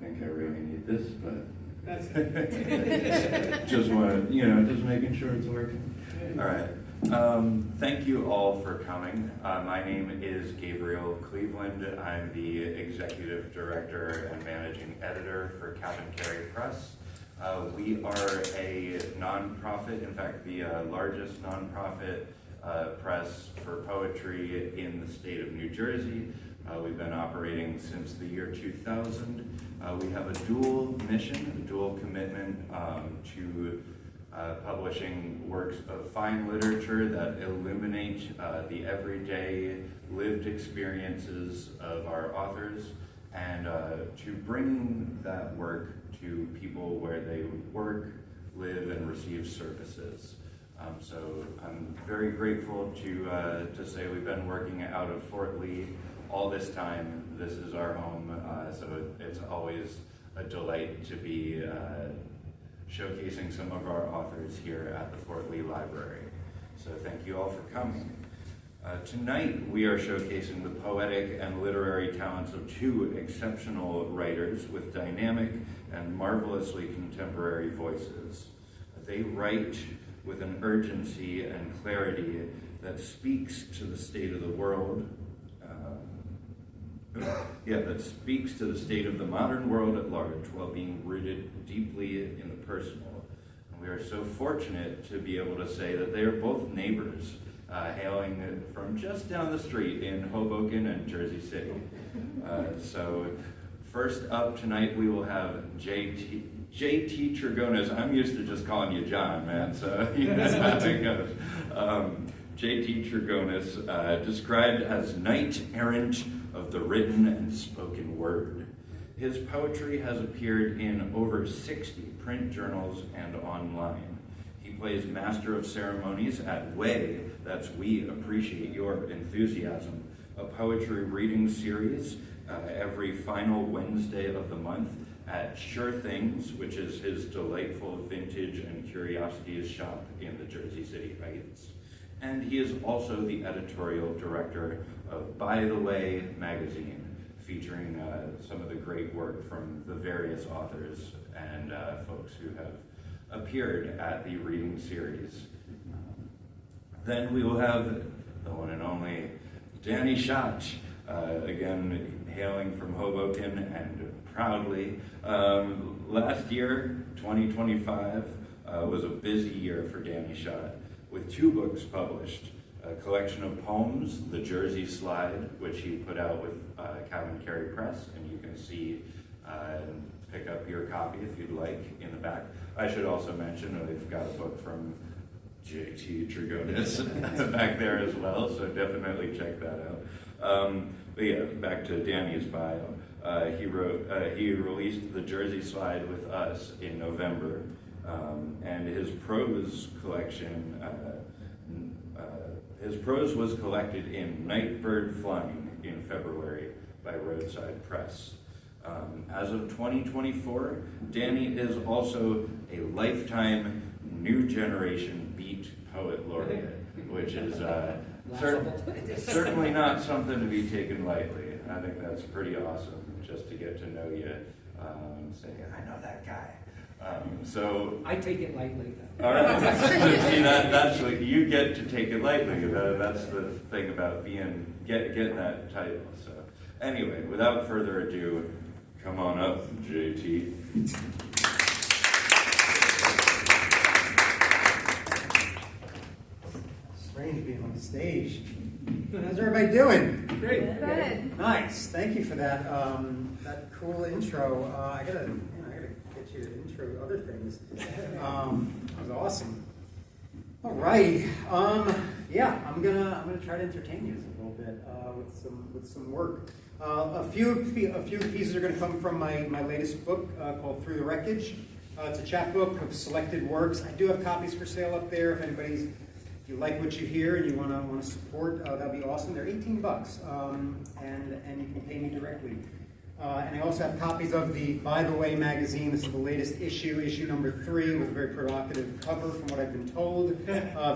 think I really need this, but That's just want to, just making sure it's working. All right. Thank you all for coming. My name is Gabriel Cleveland. I'm the Executive Director and Managing Editor for CavanKerry Press. We are a nonprofit, in fact, the largest nonprofit press for poetry in the state of New Jersey. We've been operating since the year 2000. We have a dual mission, a dual commitment to publishing works of fine literature that illuminate the everyday lived experiences of our authors, and to bring that work to people where they work, live, and receive services. So I'm very grateful to say we've been working out of Fort Lee all this time. This is our home, so it's always a delight to be showcasing some of our authors here at the Fort Lee Library. So thank you all for coming. Tonight we are showcasing the poetic and literary talents of two exceptional writers with dynamic and marvelously contemporary voices. They write with an urgency and clarity that speaks to the state of the world, that speaks to the state of the modern world at large while being rooted deeply in the personal. And we are so fortunate to be able to say that they are both neighbors, hailing from just down the street in Hoboken and Jersey City. So first up tonight we will have J.T. Trigonis. I'm used to just calling you John, man, so that's how it goes. J.T. Trigonis, described as knight errant of the written and spoken word. His poetry has appeared in over 60 print journals and online. He plays Master of Ceremonies at Way, that's We Appreciate Your Enthusiasm, a poetry reading series every final Wednesday of the month at Sure Things, which is his delightful vintage and curiosities shop in the Jersey City Heights. And he is also the editorial director of By the Way magazine, featuring some of the great work from the various authors and folks who have appeared at the reading series. Then we will have the one and only Danny Shot, again hailing from Hoboken and proudly. Last year, 2025, was a busy year for Danny Shot, with 2 books published, a collection of poems, The Jersey Slide, which he put out with CavanKerry Press, and you can see, pick up your copy if you'd like in the back. I should also mention we've got a book from J.T. Trigonis back there as well, so definitely check that out. But yeah, back to Danny's bio. He released The Jersey Slide with us in November, and his prose collection, his prose was collected in Nightbird Flying in February by Roadside Press. As of 2024, Danny is also a lifetime New Generation Beat Poet Laureate, which is certainly not something to be taken lightly. I think that's pretty awesome, just to get to know you, saying, I know that guy. So I take it lightly. All right. See, that's what you get to take it lightly. That's the thing about getting that title. So anyway, without further ado, come on up, JT. Strange being on the stage. How's everybody doing? Great. Good. Nice. Thank you for that that cool intro. I gotta get you to intro other things. That was awesome. All right. Yeah, I'm gonna try to entertain you a little bit with some work. A few pieces are going to come from my latest book called Through the Wreckage. It's a chapbook of selected works. I do have copies for sale up there. If you like what you hear and you want to support, that'd be awesome. They're $18, and you can pay me directly. And I also have copies of the By the Way magazine. This is the latest issue number 3, with a very provocative cover from what I've been told.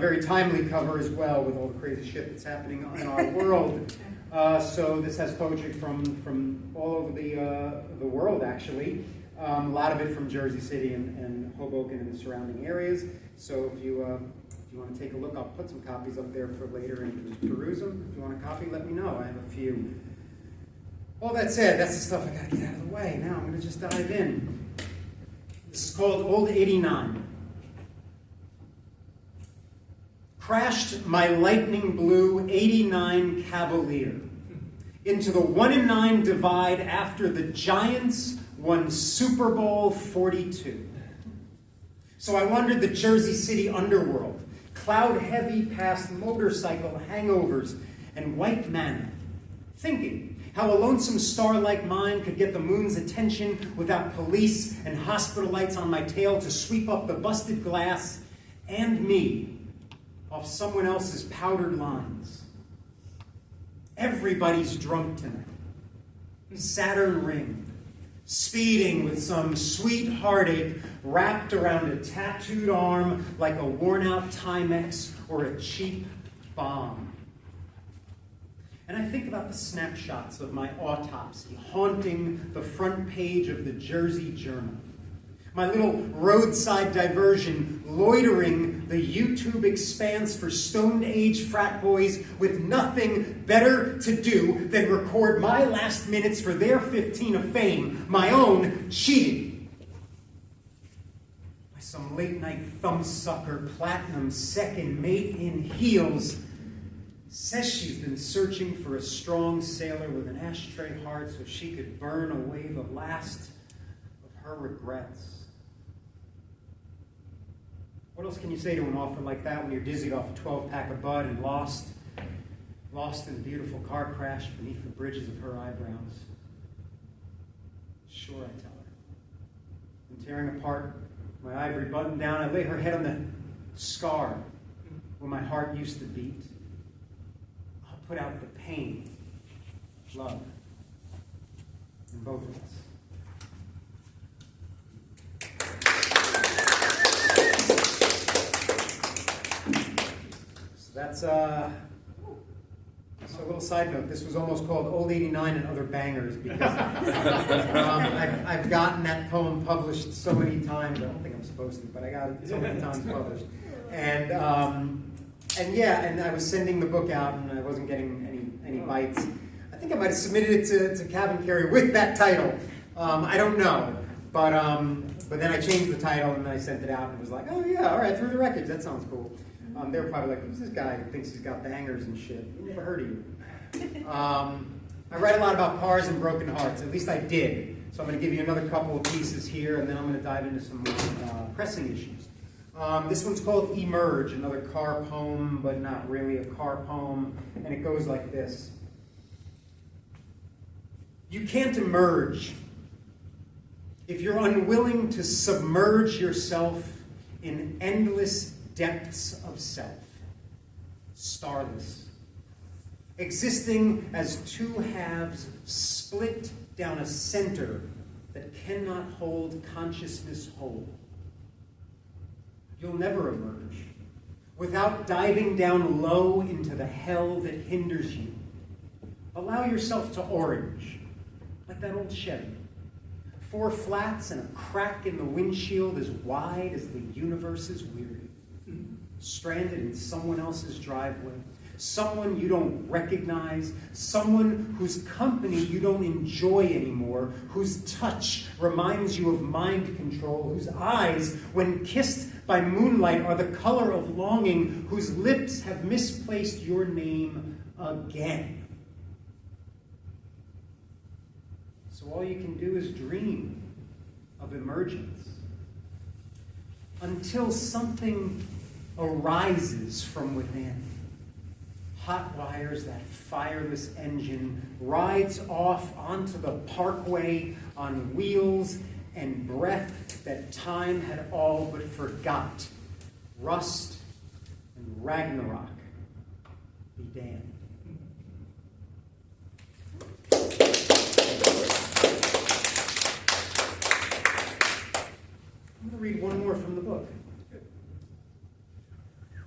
Very timely cover as well, with all the crazy shit that's happening in our world. So this has poetry from all over the world, actually. A lot of it from Jersey City and Hoboken and the surrounding areas. So if you want to take a look, I'll put some copies up there for later and peruse them. If you want a copy, let me know. I have a few. All that said, that's the stuff I got to get out of the way. Now I'm going to just dive in. This is called Old 89. Crashed my lightning blue 89 Cavalier into the 1-9 divide after the Giants won Super Bowl 42. So I wandered the Jersey City underworld, cloud heavy past motorcycle hangovers and white manna, thinking how a lonesome star like mine could get the moon's attention without police and hospital lights on my tail to sweep up the busted glass and me off someone else's powdered lines. Everybody's drunk tonight. Saturn ring, speeding with some sweet heartache wrapped around a tattooed arm like a worn-out Timex or a cheap bomb. And I think about the snapshots of my autopsy haunting the front page of the Jersey Journal. My little roadside diversion loitering the YouTube expanse for stoned age frat boys with nothing better to do than record my last minutes for their 15 of fame, my own cheating. By some late night thumbsucker platinum second mate in heels says she's been searching for a strong sailor with an ashtray heart so she could burn away the last of her regrets. What else can you say to an offer like that when you're dizzied off a 12-pack of Bud and lost in a beautiful car crash beneath the bridges of her eyebrows? Sure, I tell her. And tearing apart my ivory button down, I lay her head on the scar where my heart used to beat. I'll put out the pain, love, in both of us. That's a little side note. This was almost called Old 89 and Other Bangers because I've gotten that poem published so many times. I don't think I'm supposed to, but I got it so many times published. And I was sending the book out and I wasn't getting any bites. I think I might have submitted it to CavanKerry with that title. I don't know, but then I changed the title and I sent it out and it was like, oh yeah, all right, through the records. That sounds cool. They were probably like, who's this guy who thinks he's got bangers and shit? We never heard of you. I write a lot about cars and broken hearts. At least I did. So I'm going to give you another couple of pieces here, and then I'm going to dive into some more pressing issues. This one's called Emerge, another car poem, but not really a car poem. And it goes like this. You can't emerge if you're unwilling to submerge yourself in endless depths of self, starless, existing as two halves split down a center that cannot hold consciousness whole. You'll never emerge without diving down low into the hell that hinders you. Allow yourself to orange, like that old Chevy. 4 flats and a crack in the windshield as wide as the universe is weary. Stranded in someone else's driveway, someone you don't recognize, someone whose company you don't enjoy anymore, whose touch reminds you of mind control, whose eyes, when kissed by moonlight, are the color of longing, whose lips have misplaced your name again. So all you can do is dream of emergence until something arises from within. Hot wires that fireless engine rides off onto the parkway on wheels and breath that time had all but forgot. Rust and Ragnarok be damned. I'm going to read one more from the book.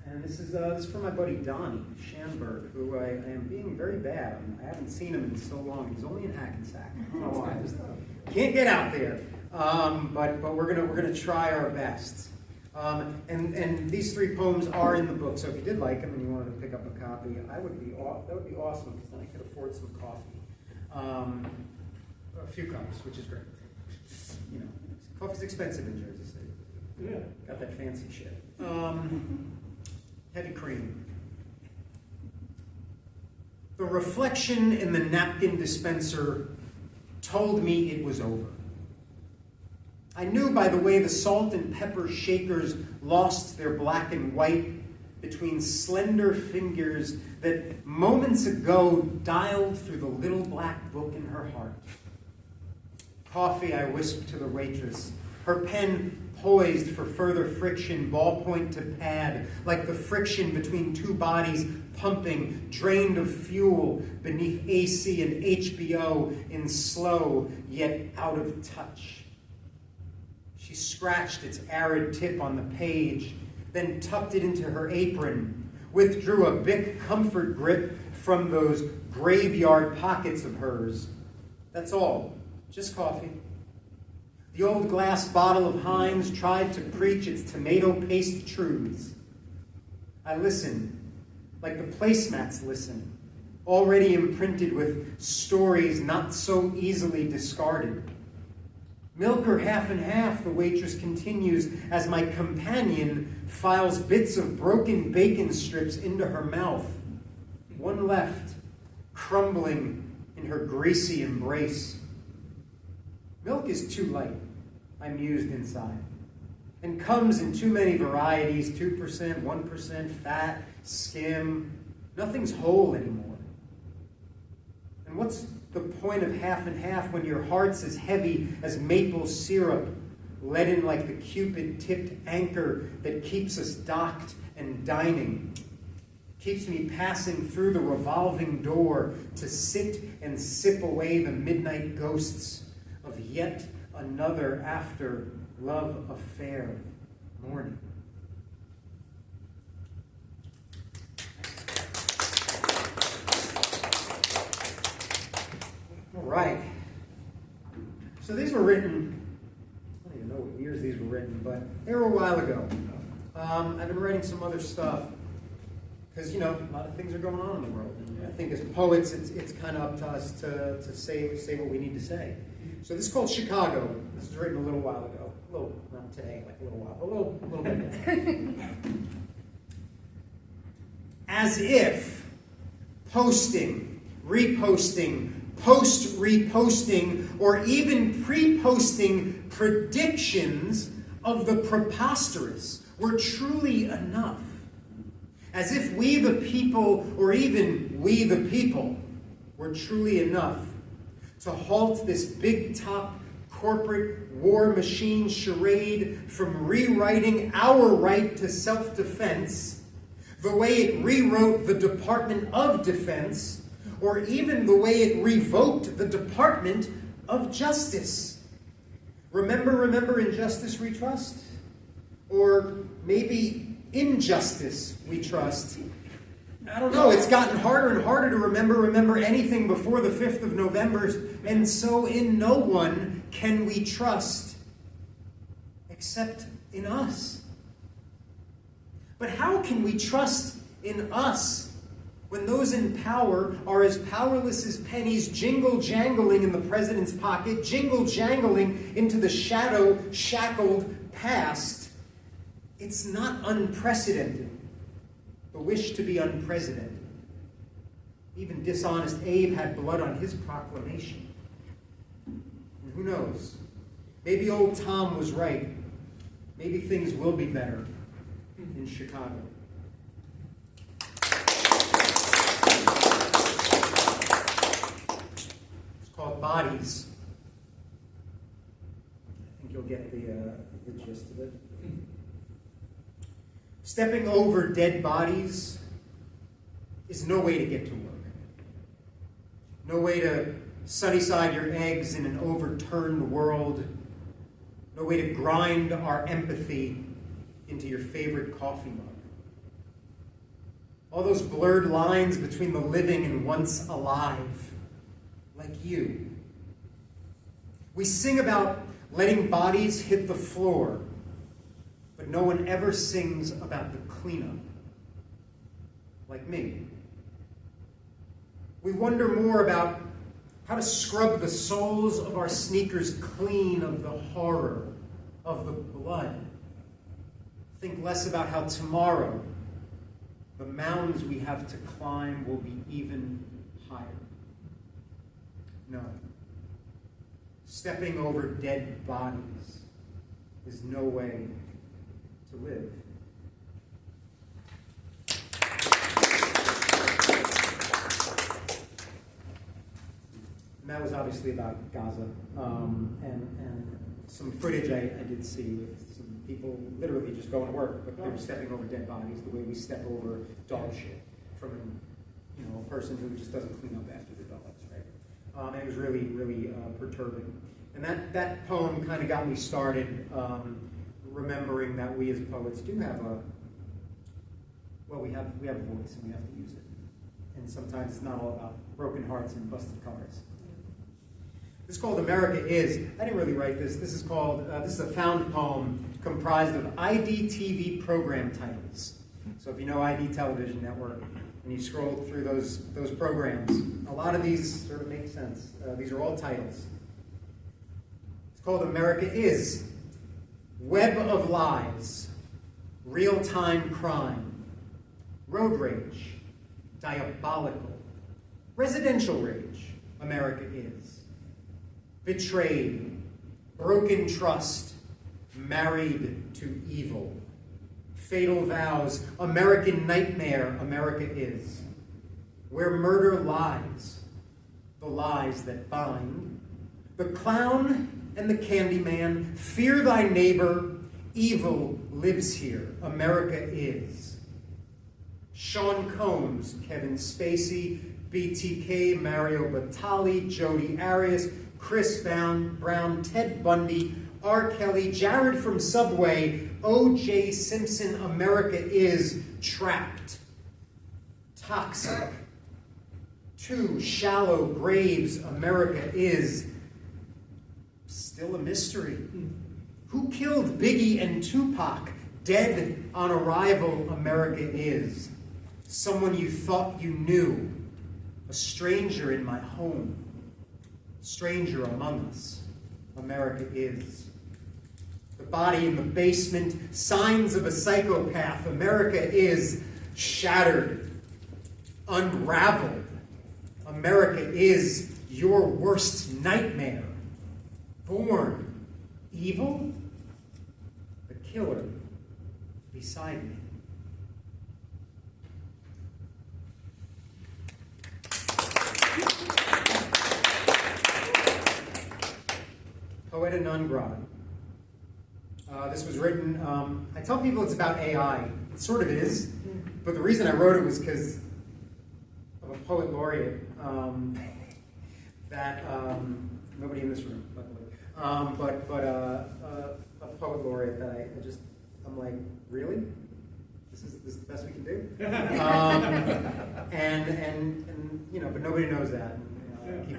And this is is for my buddy Donnie Schamberg, who I am being very bad. I haven't seen him in so long. He's only in Hackensack. I don't know why. I just can't get out there. But we're gonna try our best. And these 3 poems are in the book. So if you did like them and you wanted to pick up a copy, that would be awesome, because then I could afford some coffee. A few cups, which is great. You know, coffee's expensive in Jersey City. Yeah, got that fancy shit. Heavy cream. The reflection in the napkin dispenser told me it was over. I knew by the way the salt and pepper shakers lost their black and white between slender fingers that moments ago dialed through the little black book in her heart. Coffee, I whispered to the waitress, her pen poised for further friction, ballpoint to pad, like the friction between 2 bodies pumping, drained of fuel beneath AC and HBO in slow yet out of touch. She scratched its arid tip on the page, then tucked it into her apron, withdrew a Bic comfort grip from those graveyard pockets of hers. That's all, just coffee. The old glass bottle of Heinz tried to preach its tomato paste truths. I listened, like the placemats listen, already imprinted with stories not so easily discarded. Milk or half and half, the waitress continues as my companion files bits of broken bacon strips into her mouth. One left, crumbling in her greasy embrace. Milk is too light, I mused inside, and comes in too many varieties, 2%, 1%, fat, skim. Nothing's whole anymore. And what's the point of half and half when your heart's as heavy as maple syrup, leaden like the Cupid-tipped anchor that keeps us docked and dining, keeps me passing through the revolving door to sit and sip away the midnight ghosts of yet another after love affair morning. All right. So these were written, I don't even know what years these were written, but they were a while ago. I've been writing some other stuff because, you know, a lot of things are going on in the world. And I think as poets, it's kind of up to us to say what we need to say. So this is called Chicago. This was written a little while ago. A little, not today, like a little while, a little bit ago. As if posting, reposting, post-reposting, or even pre-posting predictions of the preposterous were truly enough. As if we the people, or even we the people, were truly enough to halt this big-top corporate war machine charade from rewriting our right to self-defense the way it rewrote the Department of Defense, or even the way it revoked the Department of Justice. Remember injustice we trust? Or maybe injustice we trust? I don't know, it's gotten harder and harder to remember anything before the 5th of November, and so in no one can we trust except in us. But how can we trust in us when those in power are as powerless as pennies jingle-jangling in the president's pocket, jingle-jangling into the shadow-shackled past? It's not unprecedented, the wish to be unprecedented. Even dishonest Abe had blood on his proclamation. And who knows? Maybe old Tom was right. Maybe things will be better in Chicago. It's called Bodies. I think you'll get the gist of it. Stepping over dead bodies is no way to get to work. No way to sunny side your eggs in an overturned world. No way to grind our empathy into your favorite coffee mug. All those blurred lines between the living and once alive, like you. We sing about letting bodies hit the floor, but no one ever sings about the cleanup, like me. We wonder more about how to scrub the soles of our sneakers clean of the horror of the blood. Think less about how tomorrow the mounds we have to climb will be even higher. No. Stepping over dead bodies is no way to live. And that was obviously about Gaza, and some footage I did see with some people literally just going to work, but they were stepping over dead bodies the way we step over dog shit from a person who just doesn't clean up after the dogs, right? And it was really, really perturbing. And that poem kind of got me started remembering that we as poets do have we have a voice and we have to use it. And sometimes it's not all about broken hearts and busted cars. This is called America Is. I didn't really write this. This is a found poem comprised of IDTV program titles. So if you know ID Television Network, and you scroll through those programs, a lot of these sort of make sense. These are all titles. It's called America Is. Web of lies, real-time crime, road rage, diabolical, residential rage, America is. Betrayed, broken trust, married to evil. Fatal vows, American nightmare, America is. Where murder lies, the lies that bind. The clown and the candy man, fear thy neighbor, evil lives here, America is. Sean Combs, Kevin Spacey, BTK, Mario Batali, Jodi Arias, Chris Brown, Ted Bundy, R. Kelly, Jared from Subway, O.J. Simpson, America is trapped. Toxic. 2 shallow graves, America is still a mystery. Who killed Biggie and Tupac? Dead on arrival, America is. Someone you thought you knew. A stranger in my home. Stranger among us, America is. The body in the basement, signs of a psychopath, America is. Shattered, unraveled, America is your worst nightmare. Born evil, the killer beside me. Poeta non grata. This was written, I tell people it's about AI. It sort of is, but the reason I wrote it was because of a poet laureate that, nobody in this room, luckily, but a poet laureate that I'm like, really? This is the best we can do? And but nobody knows that.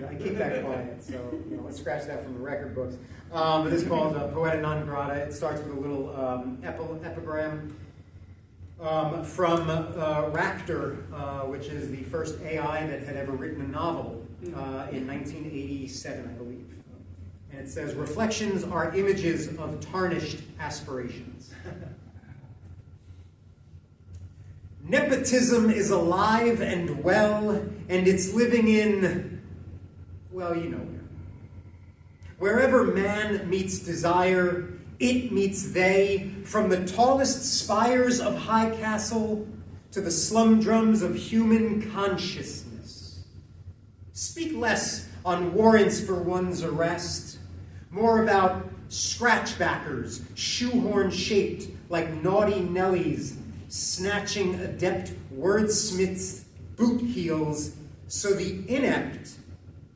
I keep that quiet, so let's scratch that from the record books. But this is called Poeta non grata. It starts with a little epigram from Raptor, which is the first AI that had ever written a novel in 1987, I believe. And it says, reflections are images of tarnished aspirations. Nepotism is alive and well, and it's living in, well, you know where. Wherever man meets desire, it meets they, from the tallest spires of High Castle to the slum drums of human consciousness. Speak less on warrants for one's arrest, more about scratchbackers, shoehorn-shaped like naughty Nellies, snatching adept wordsmiths' boot heels so the inept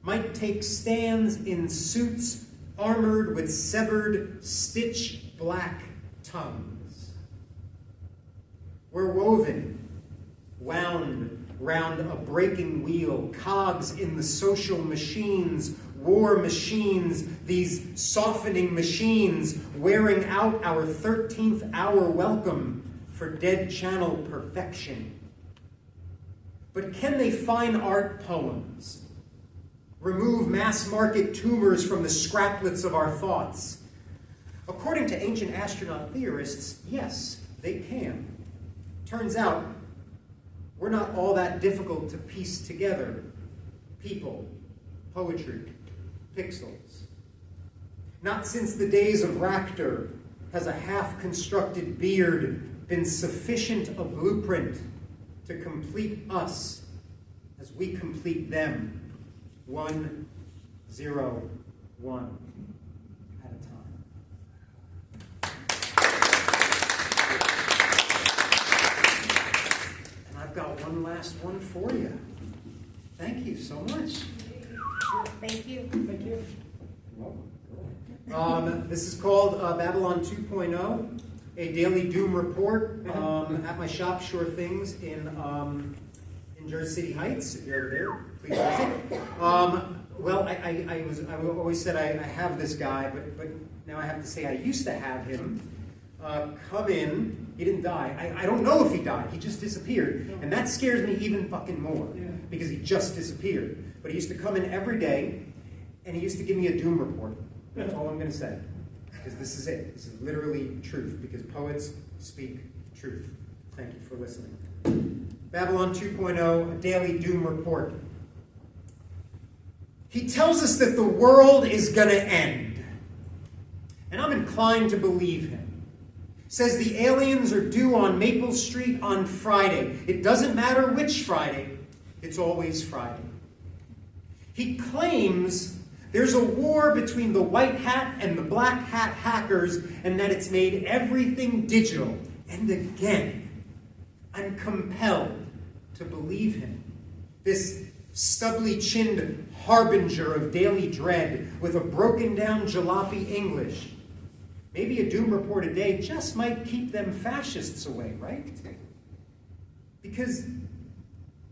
might take stands in suits armored with severed, stitch-black tongues. We're woven wound round a breaking wheel, cogs in the social machines, war machines, these softening machines, wearing out our 13th hour welcome for dead channel perfection. But can they fine art poems? Remove mass market tumors from the scraplets of our thoughts? According to ancient astronaut theorists, yes, they can. Turns out, we're not all that difficult to piece together. People, poetry, pixels. Not since the days of Racter has a half-constructed beard been sufficient a blueprint to complete us as we complete them, 1, 0, 1 at a time. And I've got one last one for you. Thank you so much. Thank you. Thank you. You're welcome. This is called Babylon 2.0, a daily doom report at my shop, Sure Things, in Jersey City Heights. If you're ever there, please visit. Well, I always said I have this guy, but now I have to say I used to have him come in. He didn't die. I don't know if he died. He just disappeared. And that scares me even fucking more because he just disappeared. But he used to come in every day, and he used to give me a doom report. That's all I'm going to say. Because this is it. This is literally truth, because poets speak truth. Thank you for listening. Babylon 2.0, a daily doom report. He tells us that the world is going to end. And I'm inclined to believe him. Says the aliens are due on Maple Street on Friday. It doesn't matter which Friday. It's always Friday. He claims there's a war between the white hat and the black hat hackers, and that it's made everything digital. And again, I'm compelled to believe him. This stubbly-chinned harbinger of daily dread with a broken-down jalopy English. Maybe a doom report a day just might keep them fascists away, right? Because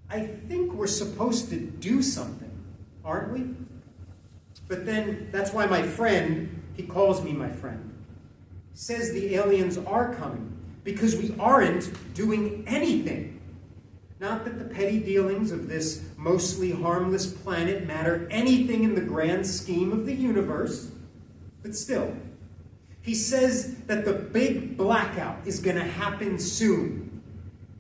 I think we're supposed to do something, aren't we? But then, that's why my friend, he calls me my friend, says the aliens are coming, because we aren't doing anything. Not that the petty dealings of this mostly harmless planet matter anything in the grand scheme of the universe, but still. He says that the big blackout is going to happen soon,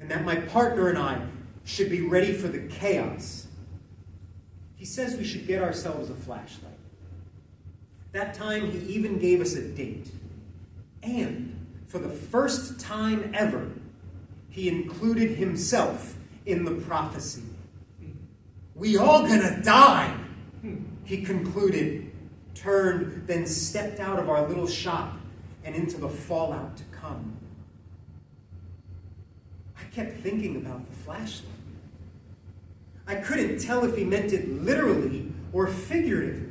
and that my partner and I should be ready for the chaos. He says we should get ourselves a flashlight. That time, he even gave us a date. And for the first time ever, he included himself in the prophecy. We all gonna die, he concluded, turned, then stepped out of our little shop and into the fallout to come. I kept thinking about the flashlight. I couldn't tell if he meant it literally or figuratively,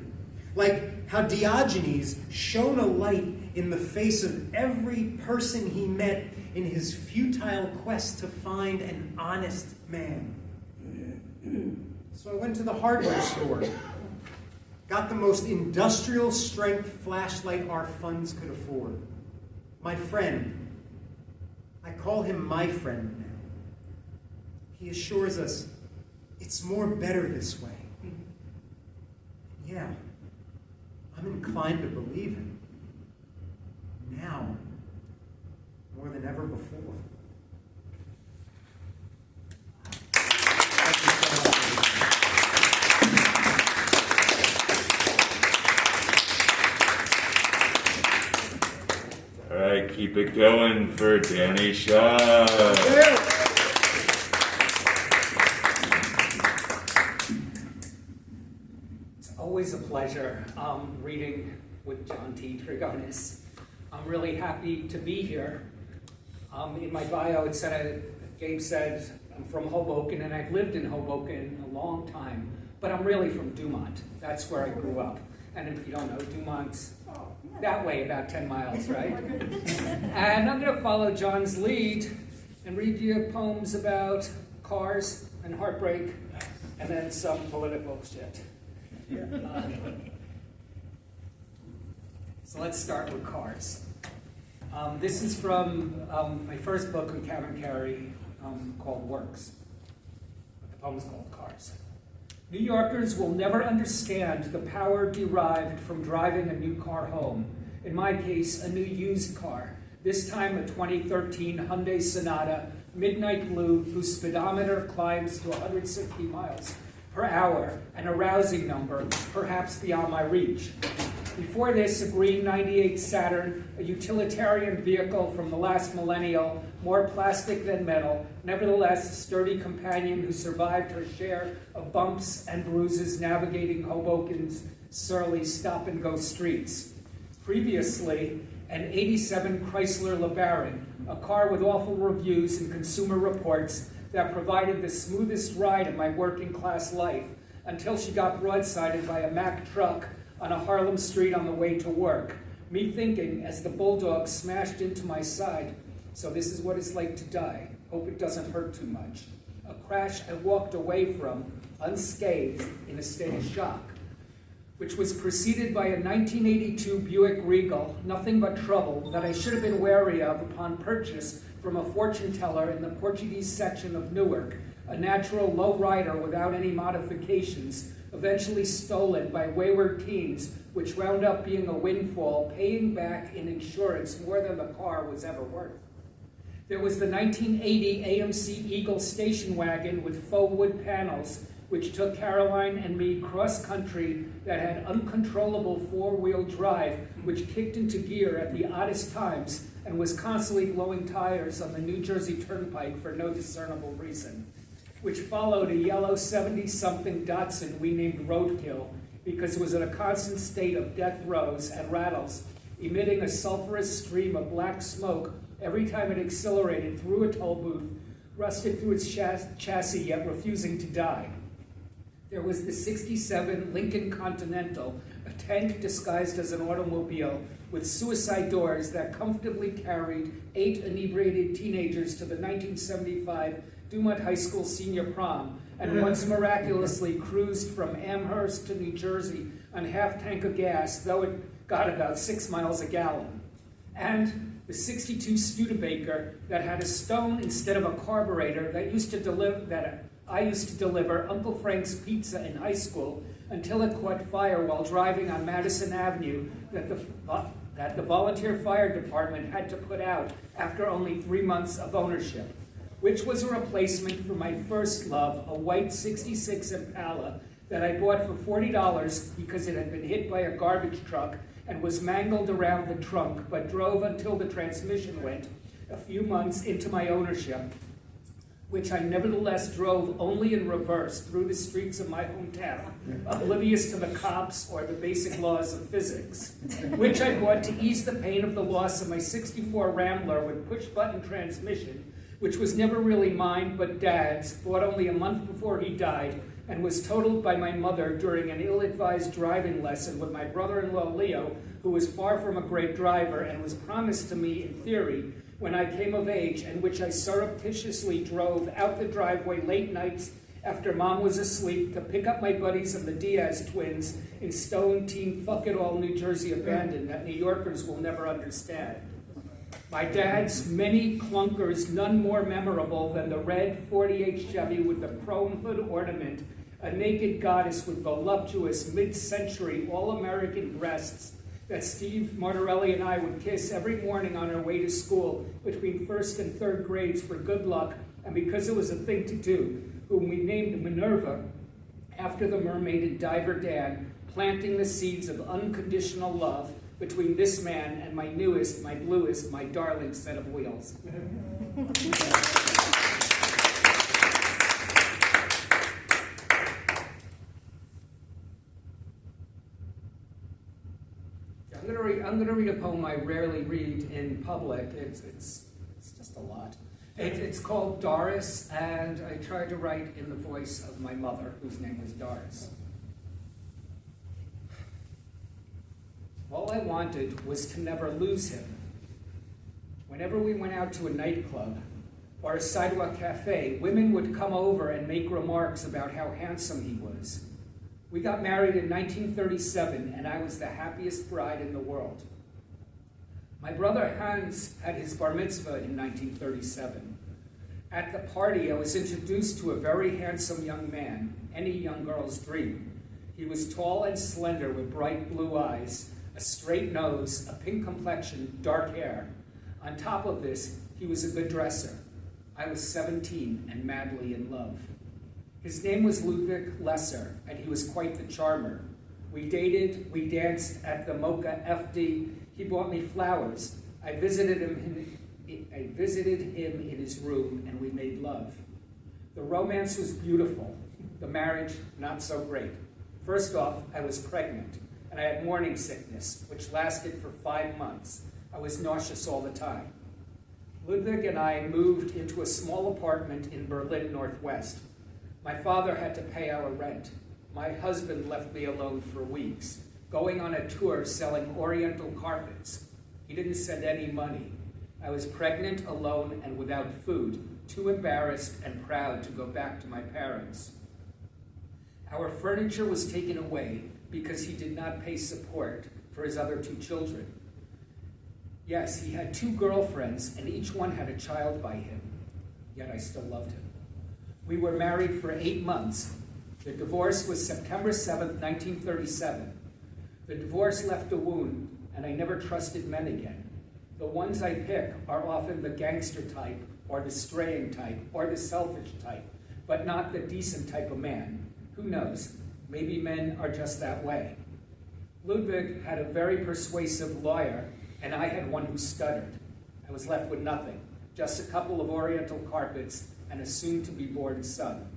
like how Diogenes shone a light in the face of every person he met in his futile quest to find an honest man. So I went to the hardware store, got the most industrial strength flashlight our funds could afford. My friend, I call him my friend now. He assures us it's more better this way. Yeah, I'm inclined to believe him. Now, more than ever before. All right, keep it going for Danny Shot. It's always a pleasure reading with John T. Trigonis. I'm really happy to be here. In my bio, it said, Gabe said, I'm from Hoboken, and I've lived in Hoboken a long time, but I'm really from Dumont. That's where I grew up. And if you don't know, Dumont's that way, about 10 miles, right? And I'm going to follow John's lead and read you poems about cars and heartbreak, and then some political shit. So let's start with cars. This is from my first book on CavanKerry called Works. The poem's called Cars. New Yorkers will never understand the power derived from driving a new car home. In my case, a new used car. This time a 2013 Hyundai Sonata, midnight blue, whose speedometer climbs to 160 miles per hour, and a rousing number, perhaps beyond my reach. Before this, a green 98 Saturn, a utilitarian vehicle from the last millennial, more plastic than metal, nevertheless a sturdy companion who survived her share of bumps and bruises navigating Hoboken's surly stop-and-go streets. Previously, an 87 Chrysler LeBaron, a car with awful reviews and consumer reports that provided the smoothest ride of my working-class life until she got broadsided by a Mack truck on a Harlem street on the way to work. Me thinking, as the bulldog smashed into my side, so this is what it's like to die. Hope it doesn't hurt too much. A crash I walked away from, unscathed, in a state of shock, which was preceded by a 1982 Buick Regal, nothing but trouble, that I should have been wary of upon purchase from a fortune teller in the Portuguese section of Newark, a natural low-rider without any modifications, eventually stolen by wayward teens, which wound up being a windfall, paying back in insurance more than the car was ever worth. There was the 1980 AMC Eagle station wagon with faux wood panels, which took Caroline and me cross-country, that had uncontrollable four-wheel drive, which kicked into gear at the oddest times and was constantly blowing tires on the New Jersey Turnpike for no discernible reason, which followed a yellow 70-something Datsun we named Roadkill because it was in a constant state of death throes and rattles, emitting a sulfurous stream of black smoke every time it accelerated through a toll booth, rusted through its chassis yet refusing to die. There was the 67 Lincoln Continental, a tank disguised as an automobile with suicide doors that comfortably carried 8 inebriated teenagers to the 1975 Dumont High School senior prom, and once miraculously cruised from Amherst to New Jersey on half-tank of gas, though it got about 6 miles a gallon. And the 62 Studebaker that had a stone instead of a carburetor that I used to deliver Uncle Frank's pizza in high school until it caught fire while driving on Madison Avenue that the volunteer fire department had to put out after only 3 months of ownership, which was a replacement for my first love, a white 66 Impala that I bought for $40 because it had been hit by a garbage truck and was mangled around the trunk, but drove until the transmission went a few months into my ownership, which I nevertheless drove only in reverse through the streets of my hometown, oblivious to the cops or the basic laws of physics, which I bought to ease the pain of the loss of my 64 Rambler with push-button transmission, which was never really mine but Dad's, bought only a month before he died, and was totaled by my mother during an ill-advised driving lesson with my brother-in-law Leo, who was far from a great driver and was promised to me in theory when I came of age, and which I surreptitiously drove out the driveway late nights after Mom was asleep to pick up my buddies and the Diaz twins in Stone Teen Fuck-It-All, New Jersey abandon that New Yorkers will never understand. My dad's many clunkers, none more memorable than the red 48 Chevy with the chrome hood ornament, a naked goddess with voluptuous mid-century all-American breasts that Steve Martorelli and I would kiss every morning on our way to school between 1st and 3rd grades for good luck and because it was a thing to do, whom we named Minerva after the mermaid in Diver Dan, planting the seeds of unconditional love between this man and my newest, my bluest, my darling set of wheels. I'm going to read a poem I rarely read in public. It's just a lot. It's called Doris, and I tried to write in the voice of my mother, whose name was Doris. All I wanted was to never lose him. Whenever we went out to a nightclub, or a sidewalk cafe, women would come over and make remarks about how handsome he was. We got married in 1937, and I was the happiest bride in the world. My brother Hans had his bar mitzvah in 1937. At the party, I was introduced to a very handsome young man, any young girl's dream. He was tall and slender with bright blue eyes, a straight nose, a pink complexion, dark hair. On top of this, he was a good dresser. I was 17 and madly in love. His name was Ludwig Lesser, and he was quite the charmer. We dated, we danced at the Mocha FD. He bought me flowers. I visited him in his room, and we made love. The romance was beautiful. The marriage, not so great. First off, I was pregnant, and I had morning sickness, which lasted for 5 months. I was nauseous all the time. Ludwig and I moved into a small apartment in Berlin Northwest. My father had to pay our rent. My husband left me alone for weeks, going on a tour selling Oriental carpets. He didn't send any money. I was pregnant, alone, and without food, too embarrassed and proud to go back to my parents. Our furniture was taken away because he did not pay support for his other 2 children. Yes, he had 2 girlfriends, and each one had a child by him, yet I still loved him. We were married for 8 months. The divorce was September 7th, 1937. The divorce left a wound, and I never trusted men again. The ones I pick are often the gangster type, or the straying type, or the selfish type, but not the decent type of man. Who knows? Maybe men are just that way. Ludwig had a very persuasive lawyer, and I had one who stuttered. I was left with nothing, just a couple of Oriental carpets and a soon-to-be-born son.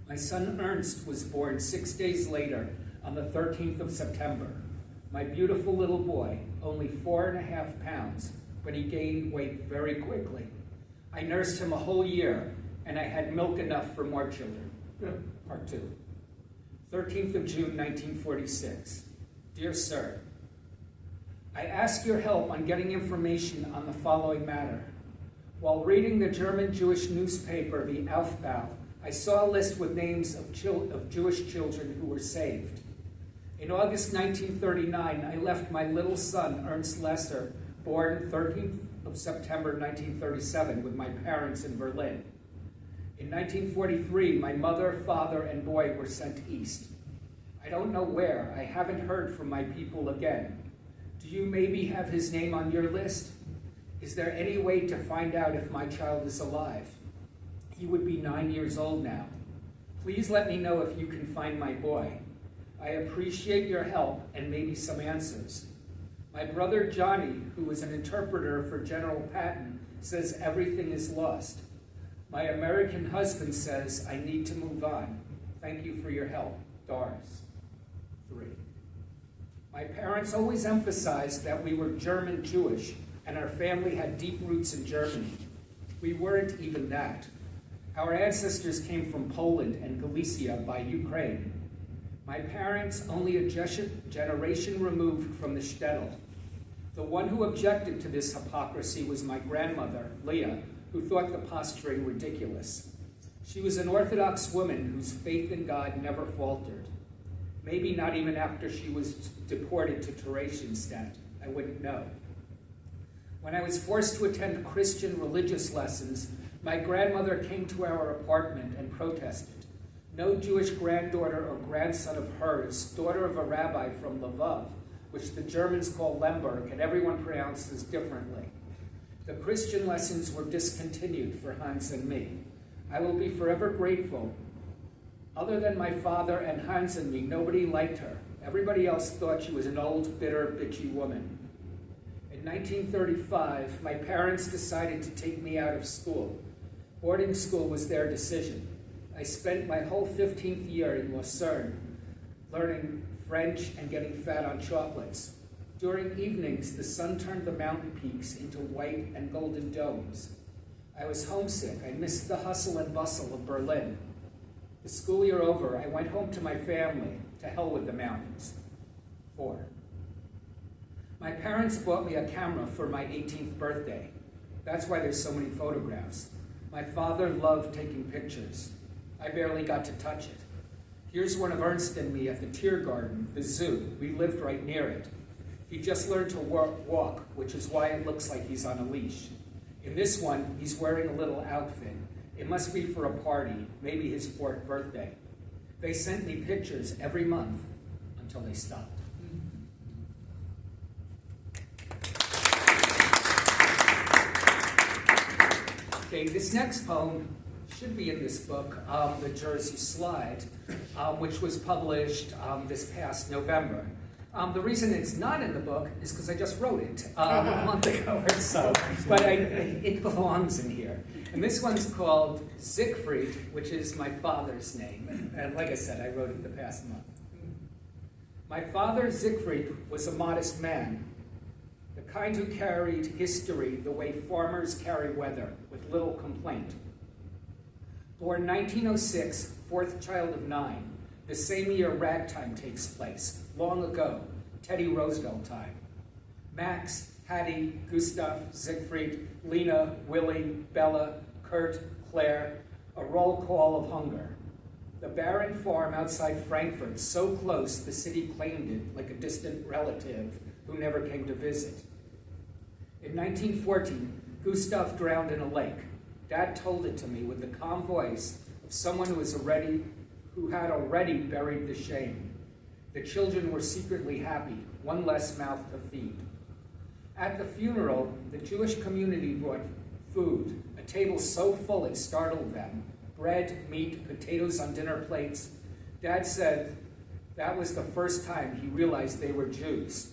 My son Ernst was born 6 days later, on the 13th of September. My beautiful little boy, only 4.5 pounds, but he gained weight very quickly. I nursed him a whole year, and I had milk enough for more children. Part 2. 13th of June, 1946. Dear Sir, I ask your help on getting information on the following matter. While reading the German Jewish newspaper, the Aufbau, I saw a list with names of Jewish children who were saved. In August 1939, I left my little son, Ernst Lesser, born 13th of September 1937, with my parents in Berlin. In 1943, my mother, father, and boy were sent east. I don't know where. I haven't heard from my people again. Do you maybe have his name on your list? Is there any way to find out if my child is alive? He would be 9 years old now. Please let me know if you can find my boy. I appreciate your help and maybe some answers. My brother Johnny, who was an interpreter for General Patton, says everything is lost. My American husband says I need to move on. Thank you for your help. Doris. 3. My parents always emphasized that we were German Jewish and our family had deep roots in Germany. We weren't even that. Our ancestors came from Poland and Galicia by Ukraine. My parents only a generation removed from the shtetl. The one who objected to this hypocrisy was my grandmother, Leah, who thought the posturing ridiculous. She was an Orthodox woman whose faith in God never faltered. Maybe not even after she was deported to Theresienstadt. I wouldn't know. When I was forced to attend Christian religious lessons, my grandmother came to our apartment and protested. No Jewish granddaughter or grandson of hers, daughter of a rabbi from Lvov, which the Germans call Lemberg, and everyone pronounces differently. The Christian lessons were discontinued for Hans and me. I will be forever grateful. Other than my father and Hans and me, nobody liked her. Everybody else thought she was an old, bitter, bitchy woman. In 1935, my parents decided to take me out of school. Boarding school was their decision. I spent my whole 15th year in Lucerne, learning French and getting fat on chocolates. During evenings, the sun turned the mountain peaks into white and golden domes. I was homesick. I missed the hustle and bustle of Berlin. The school year over, I went home to my family. To hell with the mountains. 4. My parents bought me a camera for my 18th birthday. That's why there's so many photographs. My father loved taking pictures. I barely got to touch it. Here's one of Ernst and me at the Tiergarten, the zoo. We lived right near it. He just learned to walk, which is why it looks like he's on a leash. In this one, he's wearing a little outfit. It must be for a party, maybe his 4th birthday. They sent me pictures every month until they stopped. Okay, this next poem should be in this book, The Jersey Slide, which was published this past November. The reason it's not in the book is because I just wrote it a month ago or so, but it belongs in here. And this one's called Siegfried, which is my father's name. And like I said, I wrote it the past month. My father, Siegfried, was a modest man, the kind who carried history the way farmers carry weather, with little complaint. Born 1906, 4th child of 9, the same year ragtime takes place, long ago, Teddy Roosevelt time. Max, Hattie, Gustav, Siegfried, Lena, Willie, Bella, Kurt, Claire, a roll call of hunger. The barren farm outside Frankfurt, so close the city claimed it like a distant relative who never came to visit. In 1914, Gustav drowned in a lake. Dad told it to me with the calm voice of someone who had already buried the shame. The children were secretly happy, one less mouth to feed. At the funeral, the Jewish community brought food, a table so full it startled them. Bread, meat, potatoes on dinner plates. Dad said that was the first time he realized they were Jews.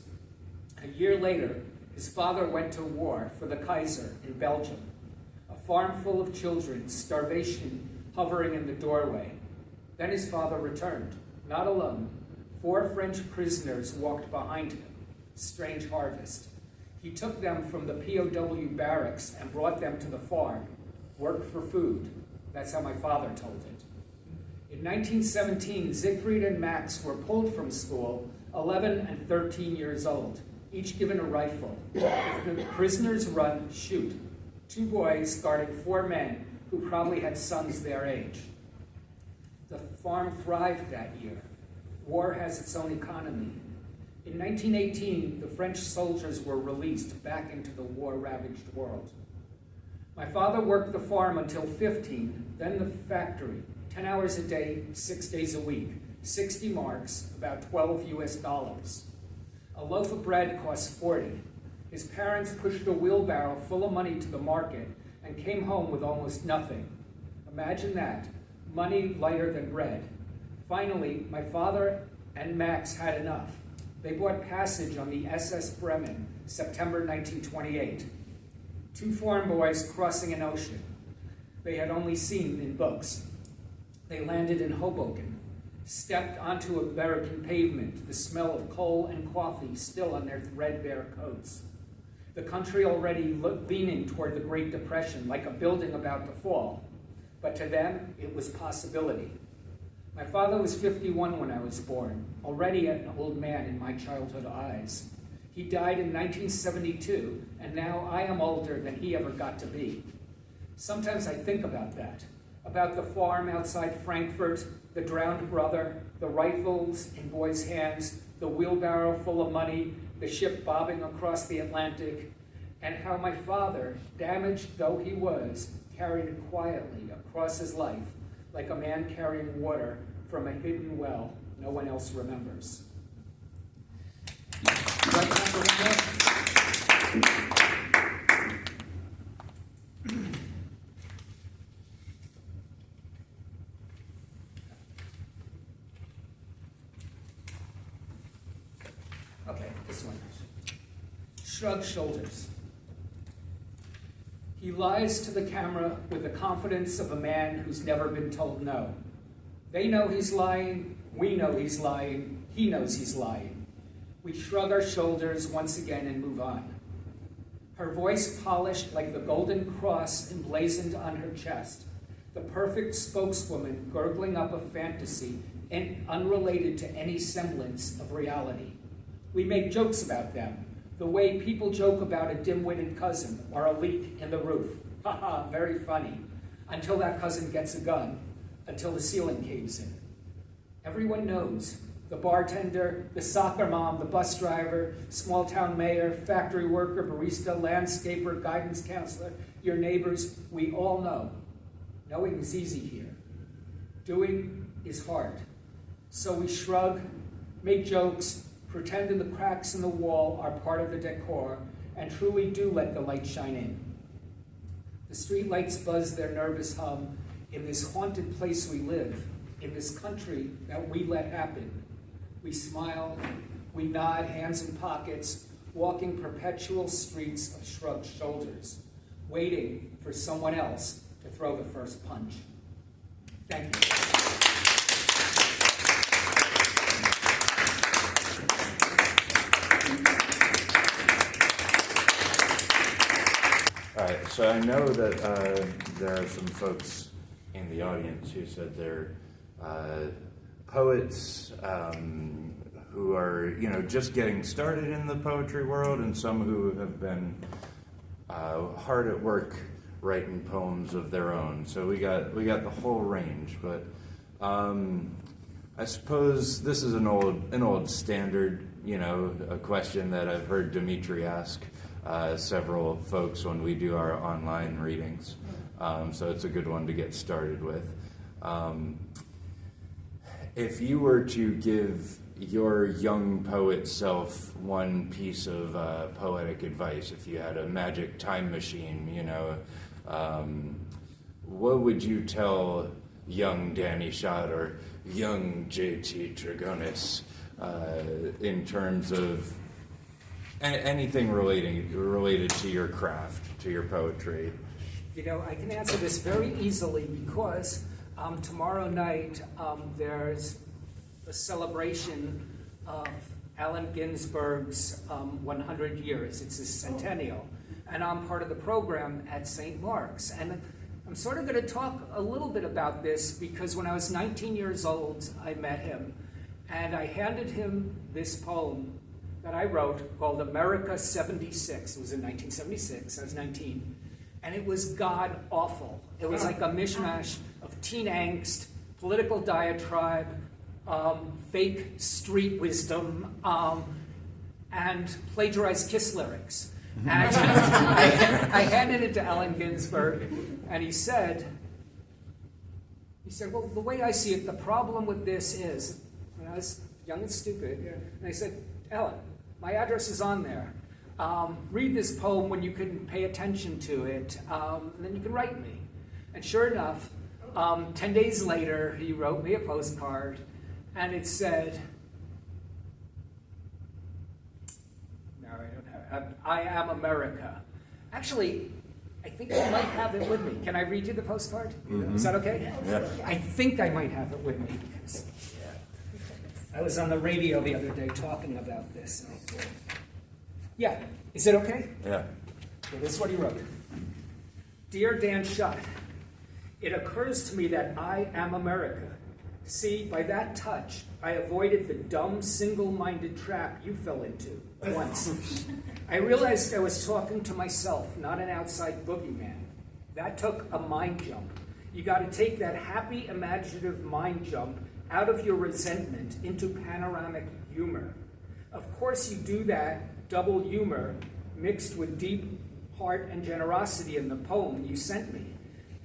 A year later, his father went to war for the Kaiser in Belgium. A farm full of children, starvation hovering in the doorway. Then his father returned, not alone. 4 French prisoners walked behind him. Strange harvest. He took them from the POW barracks and brought them to the farm. Work for food. That's how my father told it. In 1917, Siegfried and Max were pulled from school, 11 and 13 years old, each given a rifle. If the prisoners run, shoot. 2 boys guarding 4 men who probably had sons their age. The farm thrived that year. War has its own economy. In 1918, the French soldiers were released back into the war-ravaged world. My father worked the farm until 15, then the factory, 10 hours a day, 6 days a week, 60 marks, about $12 US. A loaf of bread cost 40. His parents pushed a wheelbarrow full of money to the market and came home with almost nothing. Imagine that, money lighter than bread. Finally, my father and Max had enough. They bought passage on the SS Bremen, September 1928. 2 farm boys crossing an ocean they had only seen in books. They landed in Hoboken, stepped onto American pavement, the smell of coal and coffee still on their threadbare coats. The country already leaning toward the Great Depression, like a building about to fall. But to them, it was possibility. My father was 51 when I was born, already an old man in my childhood eyes. He died in 1972, and now I am older than he ever got to be. Sometimes I think about that, about the farm outside Frankfurt, the drowned brother, the rifles in boys' hands, the wheelbarrow full of money, the ship bobbing across the Atlantic, and how my father, damaged though he was, carried it quietly across his life, like a man carrying water from a hidden well no one else remembers. Okay, this one. Shrug shoulders. He lies to the camera with the confidence of a man who's never been told no. They know he's lying, we know he's lying, he knows he's lying. We shrug our shoulders once again and move on. Her voice polished like the golden cross emblazoned on her chest, the perfect spokeswoman gurgling up a fantasy and unrelated to any semblance of reality. We make jokes about them, The way people joke about a dim-witted cousin or a leak in the roof. Haha, very funny. Until that cousin gets a gun, until the ceiling caves in. Everyone knows. The bartender, the soccer mom, the bus driver, small town mayor, factory worker, barista, landscaper, guidance counselor, your neighbors, we all know. Knowing is easy here. Doing is hard. So we shrug, make jokes, pretend in the cracks in the wall are part of the decor, and truly do let the light shine in. The streetlights buzz their nervous hum in this haunted place we live, in this country that we let happen. We smile, we nod, hands in pockets, walking perpetual streets of shrugged shoulders, waiting for someone else to throw the first punch. Thank you. All right, so I know that there are some folks in the audience who said they're poets who are, just getting started in the poetry world, and some who have been hard at work writing poems of their own. So we got the whole range, but I suppose this is an old standard, a question that I've heard Dimitri ask several folks when we do our online readings. So it's a good one to get started with. If you were to give your young poet self one piece of poetic advice, if you had a magic time machine, what would you tell young Danny Shot or young JT Trigonis in terms of anything related to your craft, to your poetry? I can answer this very easily because tomorrow night there's a celebration of Allen Ginsberg's 100 years. It's his centennial. And I'm part of the program at St. Mark's. And I'm sort of going to talk a little bit about this because when I was 19 years old, I met him. And I handed him this poem that I wrote called America 76. It was in 1976. I was 19. And it was god-awful. It was like a mishmash of teen angst, political diatribe, fake street wisdom, and plagiarized Kiss lyrics. And I handed it to Allen Ginsberg, and he said, well, the way I see it, the problem with this is, when I was young and stupid, and I said, Allen, my address is on there. Read this poem when you can pay attention to it, and then you can write me. And sure enough, 10 days later, he wrote me a postcard, and it said, no, I don't have it. I am America. Actually, I think I might have it with me. Can I read you the postcard? Mm-hmm. Is that okay? Yeah. I think I might have it with me because I was on the radio the other day talking about this. Yeah, is it okay? Yeah. So this is what he wrote. Dear Dan Shot, it occurs to me that I am America. See, by that touch, I avoided the dumb, single-minded trap you fell into once. I realized I was talking to myself, not an outside boogeyman. That took a mind jump. You got to take that happy, imaginative mind jump out of your resentment into panoramic humor. Of course you do that double humor mixed with deep heart and generosity in the poem you sent me.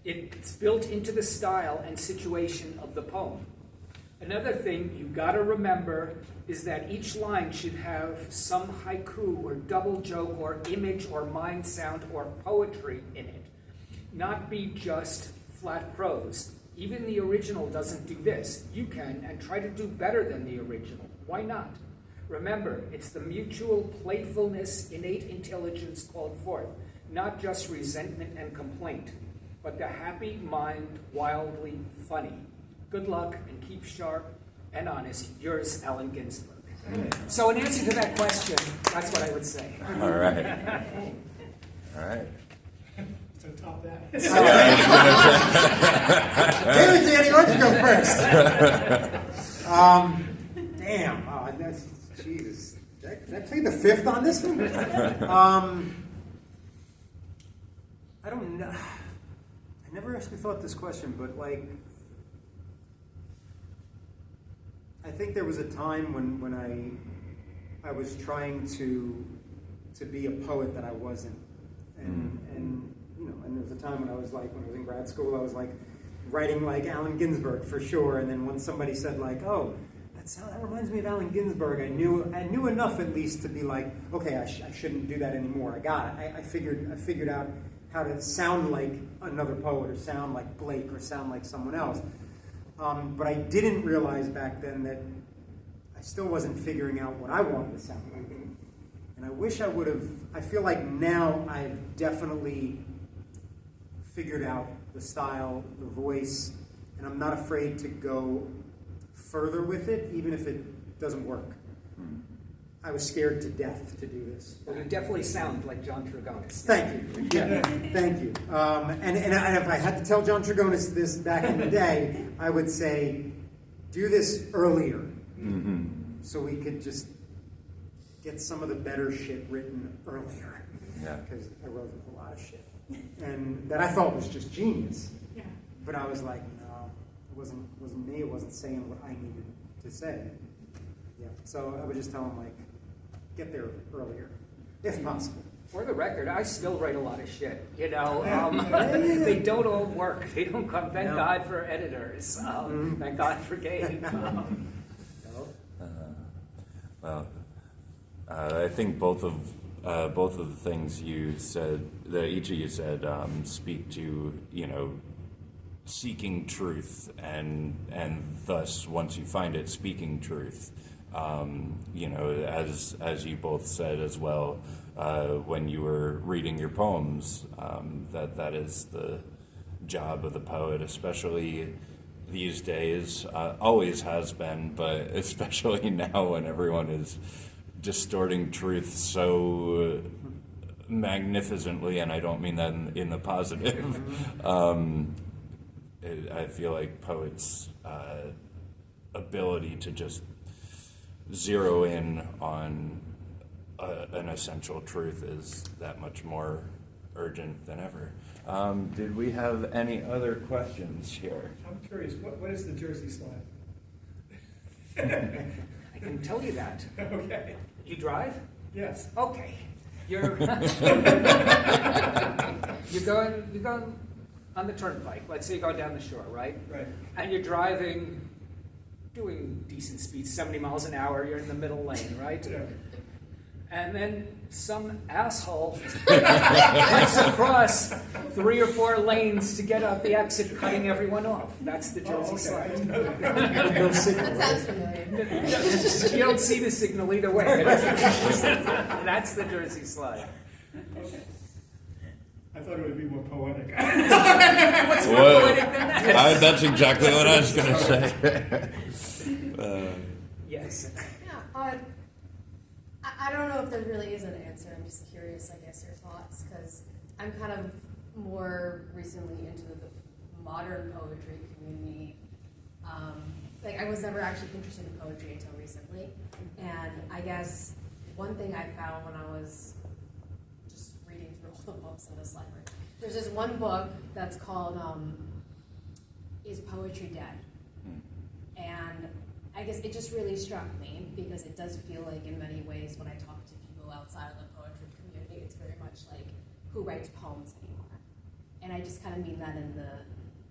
It's built into the style and situation of the poem. Another thing you gotta remember is that each line should have some haiku or double joke or image or mind sound or poetry in it, not be just flat prose. Even the original doesn't do this. You can, and try to do better than the original. Why not? Remember, it's the mutual playfulness, innate intelligence called forth, not just resentment and complaint, but the happy mind, wildly funny. Good luck, and keep sharp and honest. Yours, Allen Ginsberg. So in answer to that question, that's what I would say. All right. All right. So top that. David, Danny, why don't you go first? Damn. Oh, that's, Jesus. Did I play the fifth on this one? I don't know. I never actually thought this question, but like, I think there was a time when I was trying to be a poet that I wasn't, and you know, and there was a time when I was in grad school, I was like writing like Allen Ginsberg for sure, and then when somebody said like, oh, that reminds me of Allen Ginsberg, I knew enough at least to be like, okay, I shouldn't do that anymore. I got it. I figured out how to sound like another poet, or sound like Blake, or sound like someone else. But I didn't realize back then that I still wasn't figuring out what I wanted to sound like. And I wish I would have. I feel like now I've definitely figured out the style, the voice, and I'm not afraid to go further with it, even if it doesn't work. I was scared to death to do this. Well, you definitely sound like John Trigonis. Thank you. Yeah, thank you. And if I had to tell John Trigonis this back in the day, I would say, do this earlier, so we could just get some of the better shit written earlier. Yeah. Because I wrote a lot of shit, and that I thought was just genius. Yeah. But I was like, no, it wasn't me. It wasn't saying what I needed to say. Yeah. So I would just tell him like, get there earlier, if possible. For the record, I still write a lot of shit. You know, they don't all work. They don't come. Thank God for editors. Thank God for Gabe. Well, I think both of the things you said, that each of you said, speak to, you know, seeking truth, and thus once you find it, speaking truth. You know, as you both said as well, when you were reading your poems, that is the job of the poet, especially these days. Always has been, but especially now when everyone is distorting truth so magnificently, and I don't mean that in the positive. I feel like poets' ability to just zero in on an essential truth is that much more urgent than ever. Did we have any other questions here? I'm curious, what is the Jersey slide? I can tell you that. Okay. You drive? Yes. Okay. You're going on the turnpike. Let's say you're going down the shore, right? Right. And you're driving, doing decent speeds, 70 miles an hour. You're in the middle lane, right? Yeah. And then some asshole cuts across 3 or 4 lanes to get out the exit, cutting everyone off. That's the Jersey slide. No signal. That sounds familiar. You don't see the signal either way. That's the Jersey slide. Okay. I thought it would be more poetic. What's more poetic than that? That's exactly what I was going to say. Yes. Yeah. I don't know if there really is an answer. I'm just curious, I guess, your thoughts, because I'm kind of more recently into the modern poetry community. Like, I was never actually interested in poetry until recently, and I guess one thing I found when I was just reading through all the books in this library, there's this one book that's called Is Poetry Dead? And I guess it just really struck me because it does feel like in many ways when I talk to people outside of the poetry community, it's very much like, who writes poems anymore? And I just kind of mean that in the,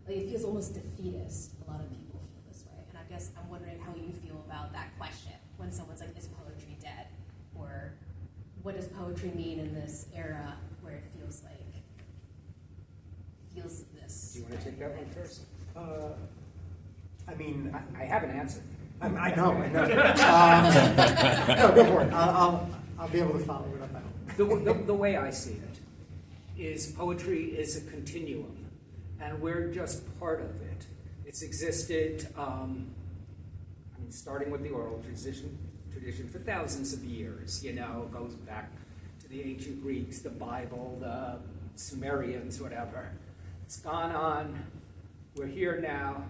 like, it feels almost defeatist. A lot of people feel this way. And I guess I'm wondering how you feel about that question when someone's like, is poetry dead? Or what does poetry mean in this era where it feels this? Do you want to take that one first? I mean, I have an answer. I know. No, go for it. I'll be able to follow it up. The way I see it is poetry is a continuum, and we're just part of it. It's existed, starting with the oral tradition for thousands of years. You know, it goes back to the ancient Greeks, the Bible, the Sumerians, whatever. It's gone on. We're here now.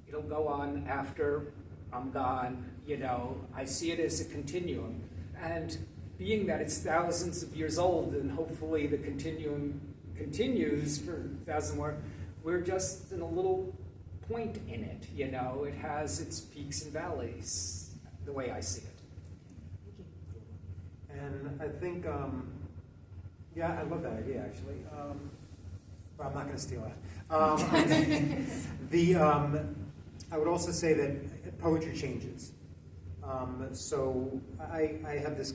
It'll go on after I'm gone. You know, I see it as a continuum. And being that it's thousands of years old and hopefully the continuum continues for thousands more, we're just in a little point in it, you know. It has its peaks and valleys, the way I see it. And I think, yeah, I love that idea, actually. But I'm not going to steal it. I would also say that poetry changes. So I have this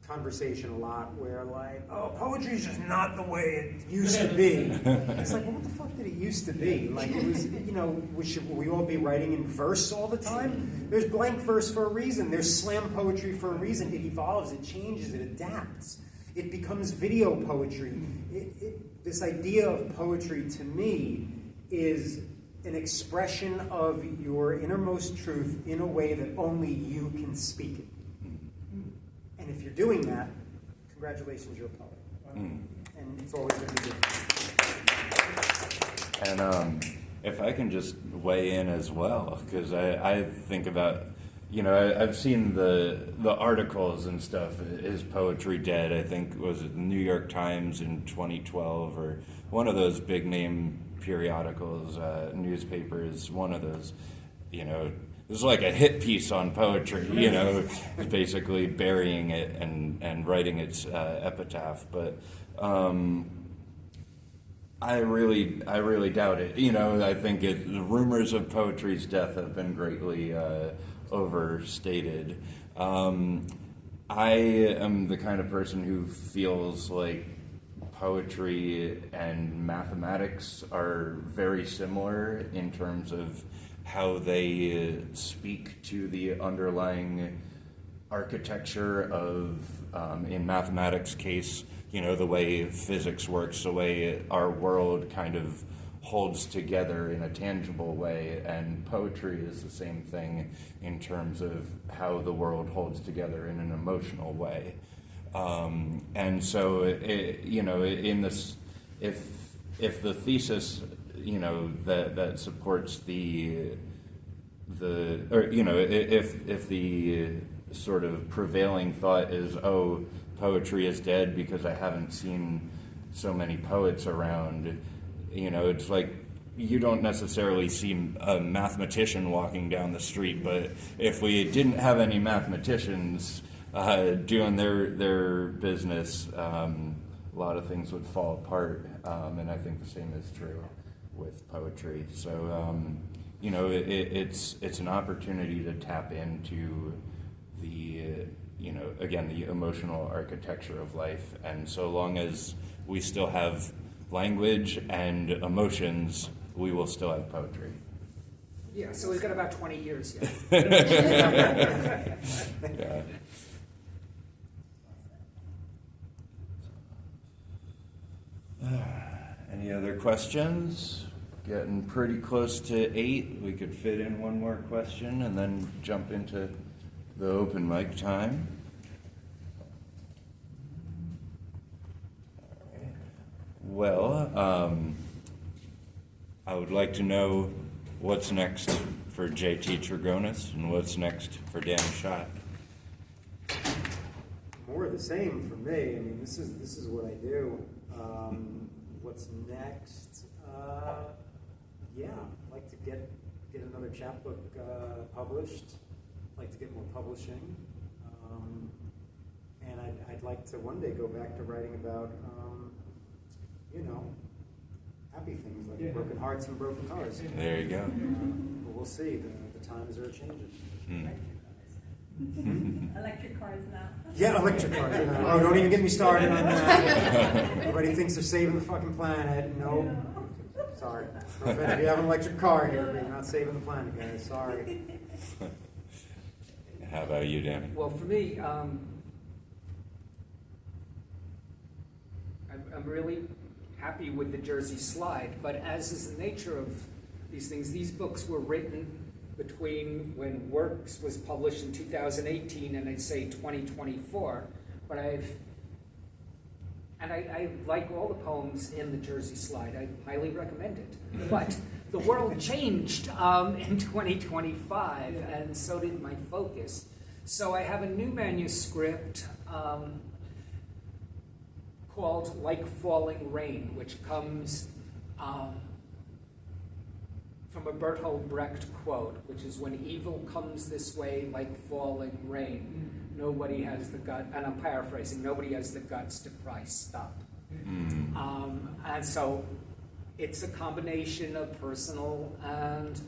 conversation a lot where, like, oh, poetry is just not the way it used to be. It's like, well, what the fuck did it used to be? Like, it was, you know, should we all be writing in verse all the time? There's blank verse for a reason. There's slam poetry for a reason. It evolves, it changes, it adapts. It becomes video poetry. This idea of poetry, to me, is an expression of your innermost truth in a way that only you can speak it. And if you're doing that, congratulations, you're a poet. And it's always going to be good. And if I can just weigh in as well, because I think about, you know, I've seen the articles and stuff. Is poetry dead? I think, was it the New York Times in 2012 or one of those big name periodicals, newspapers, one of those, you know, it was like a hit piece on poetry, you know, basically burying it and writing its epitaph. But I really doubt it. You know, I think the rumors of poetry's death have been greatly overstated. I am the kind of person who feels like poetry and mathematics are very similar in terms of how they speak to the underlying architecture of, in mathematics case, you know, the way physics works, the way our world kind of holds together in a tangible way, and poetry is the same thing in terms of how the world holds together in an emotional way. And so, you know, in this, if the thesis, you know, that supports or, you know, if the sort of prevailing thought is, oh, poetry is dead because I haven't seen so many poets around, you know, it's like you don't necessarily see a mathematician walking down the street, but if we didn't have any mathematicians doing their business, a lot of things would fall apart, and I think the same is true with poetry. So, you know, it's an opportunity to tap into the, you know, again, the emotional architecture of life, and so long as we still have language and emotions, we will still have poetry. Yeah, so we've got about 20 years yet. Yeah. Any other questions? Getting pretty close to 8. We could fit in one more question and then jump into the open mic time. Well, I would like to know what's next for JT Trigonis and what's next for Dan Shot. More of the same for me. I mean, this is what I do. What's next? Yeah, I'd like to get another chapbook published. I'd like to get more publishing, and I'd like to one day go back to writing about, you know, happy things like broken hearts and broken cars. There you go. But we'll see. The times are changing. Electric cars now. Yeah, electric cars. Oh, don't even get me started on that. Everybody thinks they're saving the fucking planet. No. Sorry. No offense if you have an electric car here, but you're not saving the planet, guys. Sorry. How about you, Danny? Well, for me, I'm really happy with the Jersey Slide, but as is the nature of these things, these books were written between when Works was published in 2018 and I'd say 2024, but I like all the poems in the Jersey Slide. I highly recommend it. But the world changed in 2025, and so did my focus. So I have a new manuscript called Like Falling Rain, which comes from a Bertolt Brecht quote, which is, when evil comes this way like falling rain, nobody has the gut, and I'm paraphrasing, nobody has the guts to cry stop. And so it's a combination of personal and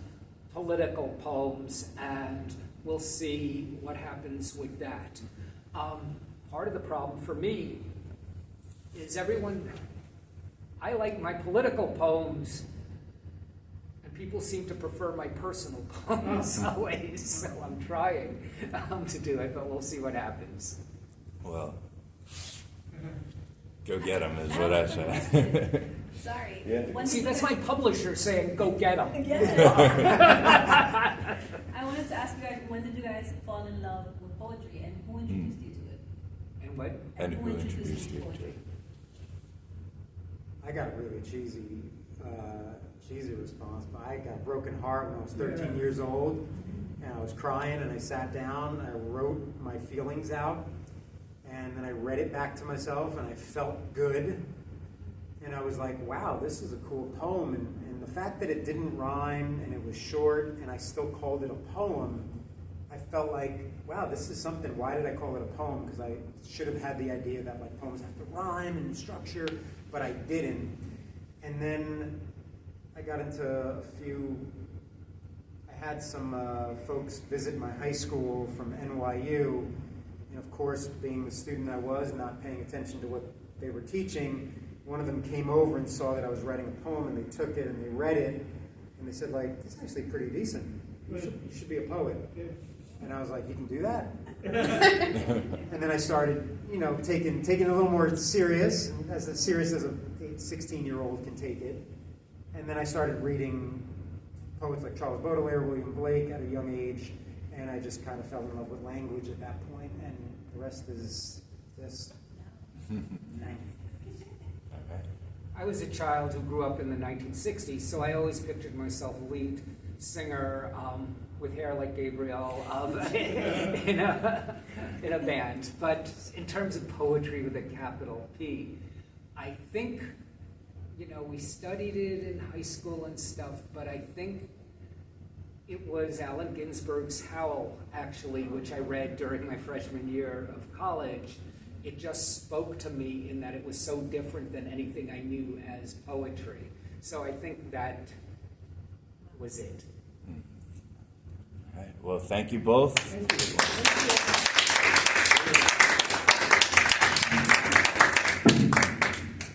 political poems, and we'll see what happens with that. Part of the problem for me is I like my political poems, and people seem to prefer my personal poems always, so I'm trying to do it, but we'll see what happens. Well, go get them is what I say. Sorry. Yeah. When See, did that's you my publisher saying, go get them. I wanted to ask you guys, when did you guys fall in love with poetry, and who introduced you to it? And what? And who introduced you to poetry? it? I got a really cheesy response, but I got a broken heart when I was 13 years old, and I was crying, and I sat down, and I wrote my feelings out, and then I read it back to myself, and I felt good, and I was like, wow, this is a cool poem, and the fact that it didn't rhyme, and it was short, and I still called it a poem, I felt like, wow, this is something. Why did I call it a poem? Because I should have had the idea that like poems have to rhyme and structure, but I didn't. And then I got into I had some folks visit my high school from NYU, and of course, being the student I was, not paying attention to what they were teaching, one of them came over and saw that I was writing a poem, and they took it and they read it, and they said, like, this is actually pretty decent. You should be a poet. And I was like, you can do that? And then I started, taking it a little more serious as a 16-year-old can take it. And then I started reading poets like Charles Baudelaire, William Blake at a young age, and I just kind of fell in love with language at that point, and the rest is this. I was a child who grew up in the 1960s, so I always pictured myself lead singer with hair like Gabriel in a band. But in terms of poetry with a capital P, I think, we studied it in high school and stuff, but I think it was Allen Ginsberg's Howl, actually, which I read during my freshman year of college. It just spoke to me in that it was so different than anything I knew as poetry. So I think that was it. All right. Well, thank you both. Thank you.